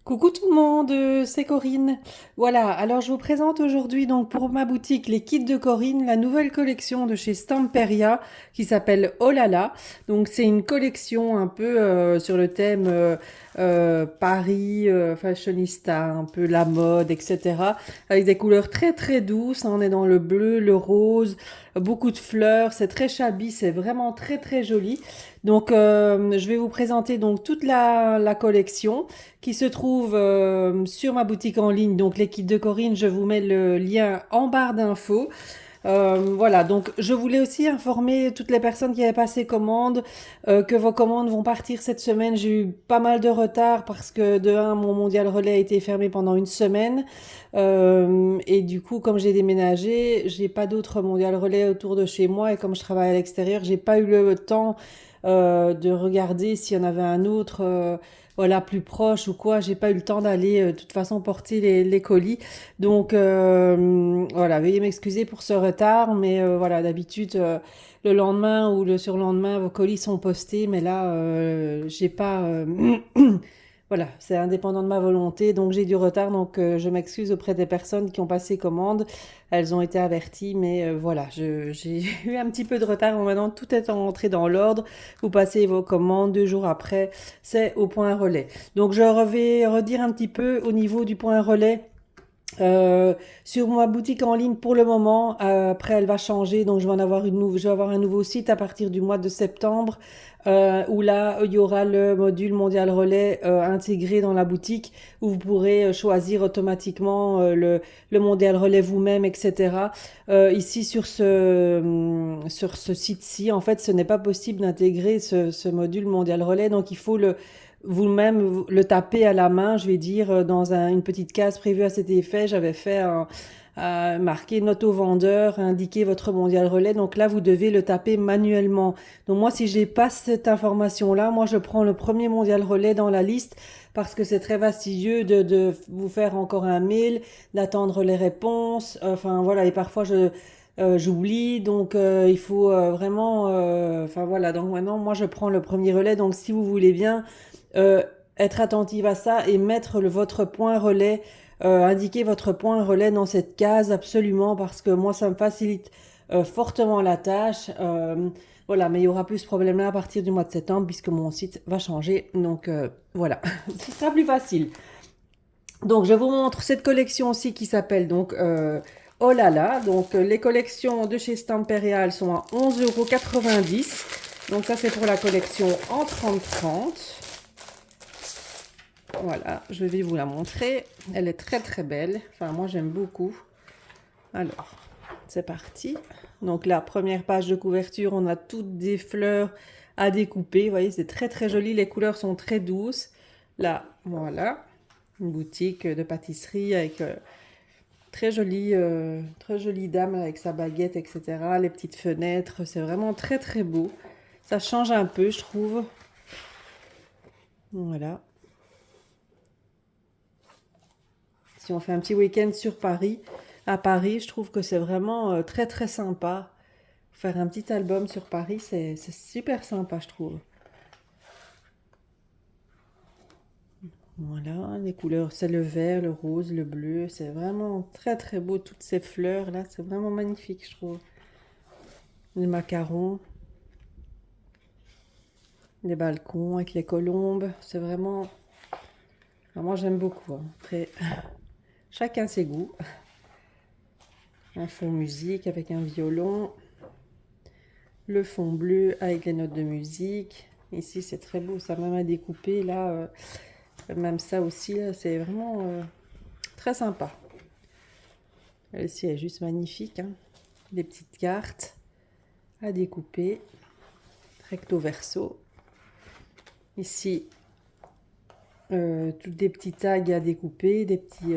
Coucou tout le monde, c'est Corinne. Voilà, alors je vous présente aujourd'hui donc pour ma boutique les kits de Corinne, la nouvelle collection de chez Stamperia qui s'appelle Oh là là. Donc c'est une collection un peu sur le thème Paris, fashionista, un peu la mode, etc. Avec des couleurs très très douces. On est dans le bleu, le rose, beaucoup de fleurs. C'est très shabby, c'est vraiment très très joli. Donc je vais vous présenter donc toute la collection qui se trouve sur ma boutique en ligne. Donc les kits de Corinne, je vous mets le lien en barre d'infos. Voilà, donc je voulais aussi informer toutes les personnes qui avaient passé commande que vos commandes vont partir cette semaine. J'ai eu pas mal de retard parce que de un, mon mondial relais a été fermé pendant une semaine. Et du coup, comme j'ai déménagé, j'ai pas d'autres mondial relais autour de chez moi et comme je travaille à l'extérieur, j'ai pas eu le temps de regarder s'il y en avait un autre. Voilà, plus proche ou quoi, j'ai pas eu le temps d'aller de toute façon porter les colis. Donc voilà, veuillez m'excuser pour ce retard, mais voilà, d'habitude le lendemain ou le surlendemain, vos colis sont postés, mais là, j'ai pas. Voilà, c'est indépendant de ma volonté, donc j'ai du retard, donc je m'excuse auprès des personnes qui ont passé commande. Elles ont été averties, mais voilà, j'ai eu un petit peu de retard. Bon, maintenant, tout est entré dans l'ordre. Vous passez vos commandes 2 jours après, c'est au point relais. Donc je vais redire un petit peu au niveau du point relais. Euh, sur ma boutique en ligne pour le moment, après elle va changer, donc je vais avoir un nouveau site à partir du mois de septembre, où là il y aura le module mondial relais intégré dans la boutique, où vous pourrez choisir automatiquement le mondial relais vous-même, etc. Ici sur ce site-ci, en fait, ce n'est pas possible d'intégrer ce module mondial relais, donc il faut le vous-même le taper à la main, je vais dire, dans une petite case prévue à cet effet. J'avais fait marquer note au vendeur, indiquer votre mondial relais. Donc là, vous devez le taper manuellement. Donc moi, si j'ai pas cette information-là, moi, je prends le premier mondial relais dans la liste parce que c'est très fastidieux de vous faire encore un mail, d'attendre les réponses. Enfin voilà, et parfois j'oublie, donc il faut vraiment. Enfin voilà, donc maintenant, moi, je prends le premier relais. Donc si vous voulez bien euh, être attentive à ça et mettre votre point relais, indiquer votre point relais dans cette case absolument parce que moi ça me facilite fortement la tâche. Voilà, mais il y aura plus ce problème-là à partir du mois de septembre puisque mon site va changer. Donc voilà, ce sera plus facile. Donc je vous montre cette collection aussi qui s'appelle donc Oh là là. Donc les collections de chez Stamperia sont à 11,90 €. Donc ça c'est pour la collection en 30-30. Voilà, je vais vous la montrer. Elle est très très belle. Enfin, moi j'aime beaucoup. Alors, c'est parti. Donc la première page de couverture, on a toutes des fleurs à découper. Vous voyez, c'est très très joli. Les couleurs sont très douces. Là, voilà, une boutique de pâtisserie avec très jolie dame avec sa baguette, etc. Les petites fenêtres, c'est vraiment très très beau. Ça change un peu, je trouve. Voilà. Si on fait un petit week-end sur Paris, à Paris, je trouve que c'est vraiment très très sympa. Faire un petit album sur Paris, c'est super sympa, je trouve. Voilà, les couleurs, c'est le vert, le rose, le bleu. C'est vraiment très très beau, toutes ces fleurs là. C'est vraiment magnifique, je trouve. Les macarons, les balcons avec les colombes. C'est vraiment. Moi, j'aime beaucoup, hein. Après, chacun ses goûts. Un fond musique avec un violon. Le fond bleu avec les notes de musique. Ici, c'est très beau, ça même à découper. Là, même ça aussi, c'est vraiment très sympa. Celle-ci est juste magnifique, hein. Des petites cartes à découper, recto verso. Ici, toutes des petits tags à découper, des petits.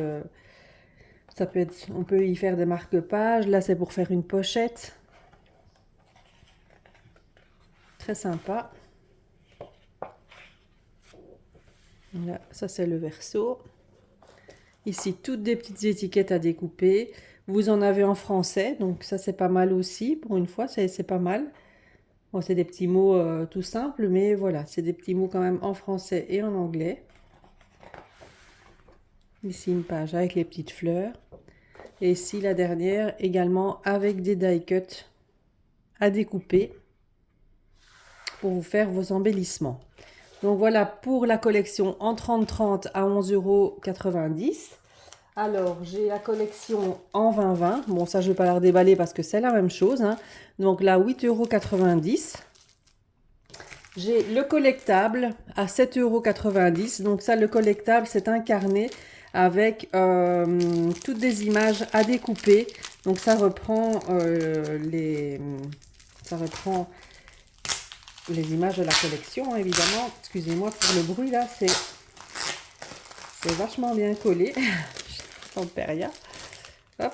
Ça peut être, on peut y faire des marque-pages. Là, c'est pour faire une pochette. Très sympa. Là, ça c'est le verso. Ici, toutes des petites étiquettes à découper. Vous en avez en français, donc ça c'est pas mal aussi. Pour une fois, c'est pas mal. Bon, c'est des petits mots tout simples, mais voilà, c'est des petits mots quand même en français et en anglais. Ici une page avec les petites fleurs. Et ici la dernière également avec des die cuts à découper pour vous faire vos embellissements. Donc voilà pour la collection en 30-30 à 11,90 €. Alors j'ai la collection en 20-20. Bon ça je ne vais pas la redéballer parce que c'est la même chose, hein. Donc là 8,90 €. J'ai le collectable à 7,90 €. Donc ça le collectable c'est un carnet avec toutes des images à découper. Donc ça reprend les images de la collection, hein, évidemment. Excusez-moi pour le bruit là, c'est vachement bien collé. Stamperia. Hop.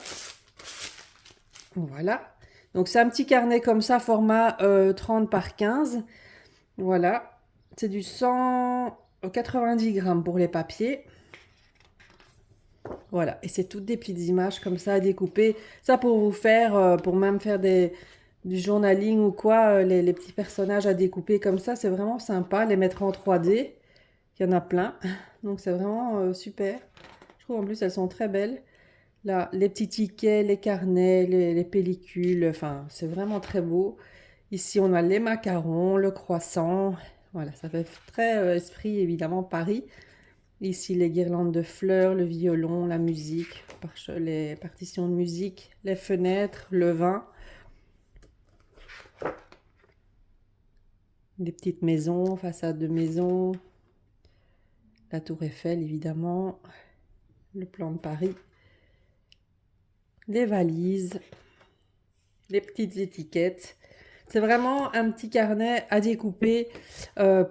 Voilà. Donc c'est un petit carnet comme ça, format 30 par 15. Voilà. C'est du 190 grammes pour les papiers. Voilà, et c'est toutes des petites images comme ça à découper. Ça pour vous faire, pour même faire du journaling ou quoi, les petits personnages à découper comme ça, c'est vraiment sympa. Les mettre en 3D, il y en a plein. Donc c'est vraiment super. Je trouve en plus elles sont très belles. Là, les petits tickets, les carnets, les pellicules, enfin c'est vraiment très beau. Ici on a les macarons, le croissant. Voilà, ça fait très esprit évidemment Paris. Ici, les guirlandes de fleurs, le violon, la musique, les partitions de musique, les fenêtres, le vin. Des petites maisons, façades de maisons. La tour Eiffel, évidemment. Le plan de Paris. Les valises. Les petites étiquettes. C'est vraiment un petit carnet à découper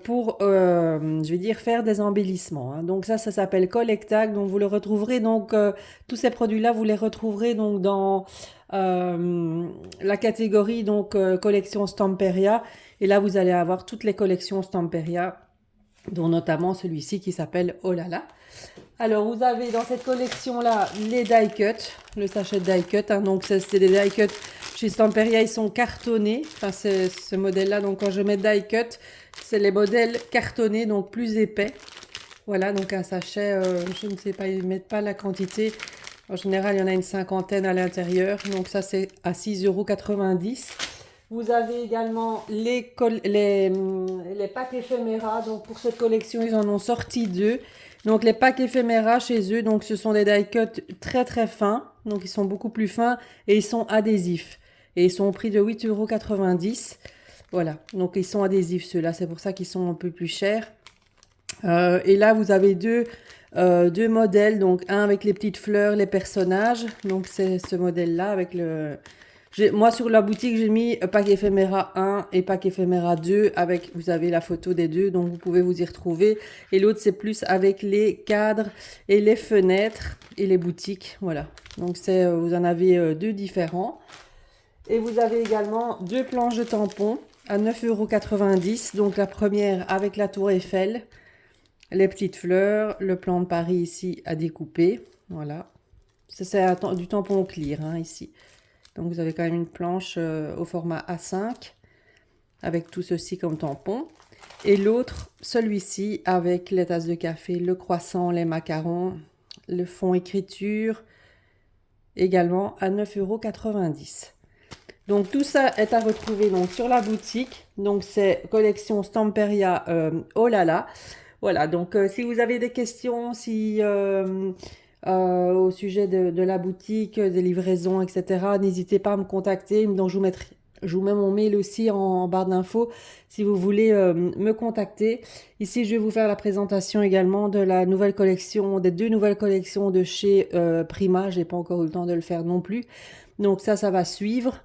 pour, je vais dire, faire des embellissements, hein. Donc ça s'appelle Collectag. Donc vous le retrouverez, donc tous ces produits-là, vous les retrouverez donc dans la catégorie donc collection Stamperia. Et là, vous allez avoir toutes les collections Stamperia, dont notamment celui-ci qui s'appelle Oh là là. Alors, vous avez dans cette collection-là les die cuts, le sachet de die cut, hein. Donc c'est des die cuts chez Stamperia, ils sont cartonnés. Enfin, c'est ce modèle-là. Donc quand je mets die cut, c'est les modèles cartonnés, donc plus épais. Voilà, donc un sachet, je ne sais pas, ils ne mettent pas la quantité. En général, il y en a une cinquantaine à l'intérieur. Donc ça, c'est à 6,90 €. Vous avez également les packs éphéméras. Donc pour cette collection, ils en ont sorti 2. Donc les packs éphéméras chez eux, donc ce sont des die cuts très très fins. Donc ils sont beaucoup plus fins et ils sont adhésifs. Et ils sont au prix de 8,90 €. Voilà, donc ils sont adhésifs ceux-là. C'est pour ça qu'ils sont un peu plus chers. Et là, vous avez deux modèles. Donc un avec les petites fleurs, les personnages. Donc c'est ce modèle-là avec le... Moi, sur la boutique, j'ai mis pack éphéméra 1 et pack éphéméra 2 avec, vous avez la photo des deux, donc vous pouvez vous y retrouver. Et l'autre, c'est plus avec les cadres et les fenêtres et les boutiques. Voilà. Donc, vous en avez deux différents. Et vous avez également deux planches de tampons à 9,90 €. Donc, la première avec la tour Eiffel, les petites fleurs, le plan de Paris ici à découper. Voilà. Ça, c'est du tampon clear, hein, ici. Donc vous avez quand même une planche au format A5 avec tout ceci comme tampon. Et l'autre, celui-ci, avec les tasses de café, le croissant, les macarons, le fond écriture, également à 9,90 €. Donc tout ça est à retrouver donc sur la boutique. Donc c'est collection Stamperia Oh là là. Voilà, donc si vous avez des questions, au sujet de la boutique, des livraisons, etc., n'hésitez pas à me contacter. Donc je vous mets mon mail aussi en barre d'infos si vous voulez me contacter. Ici, je vais vous faire la présentation également de la nouvelle collection, des deux nouvelles collections de chez Prima. J'ai pas encore eu le temps de le faire non plus. Donc ça va suivre.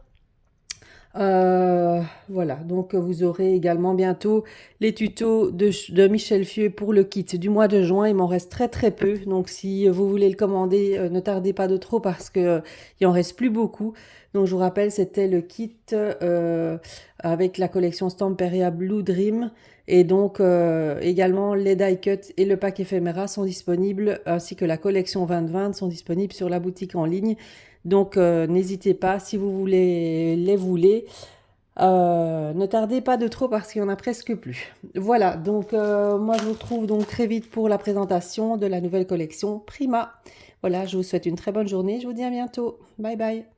Voilà, donc vous aurez également bientôt les tutos de Michel Fieux pour le kit du mois de juin. Il m'en reste très très peu, donc si vous voulez le commander, ne tardez pas de trop parce que il en reste plus beaucoup. Donc je vous rappelle, c'était le kit avec la collection Stamperia Blue Dream. Et donc également les die cuts et le pack éphéméra sont disponibles, ainsi que la collection 2020 sont disponibles sur la boutique en ligne. Donc n'hésitez pas, si vous voulez les Ne tardez pas de trop parce qu'il n'y en a presque plus. Voilà, donc moi je vous retrouve donc très vite pour la présentation de la nouvelle collection Prima. Voilà, je vous souhaite une très bonne journée, je vous dis à bientôt. Bye bye.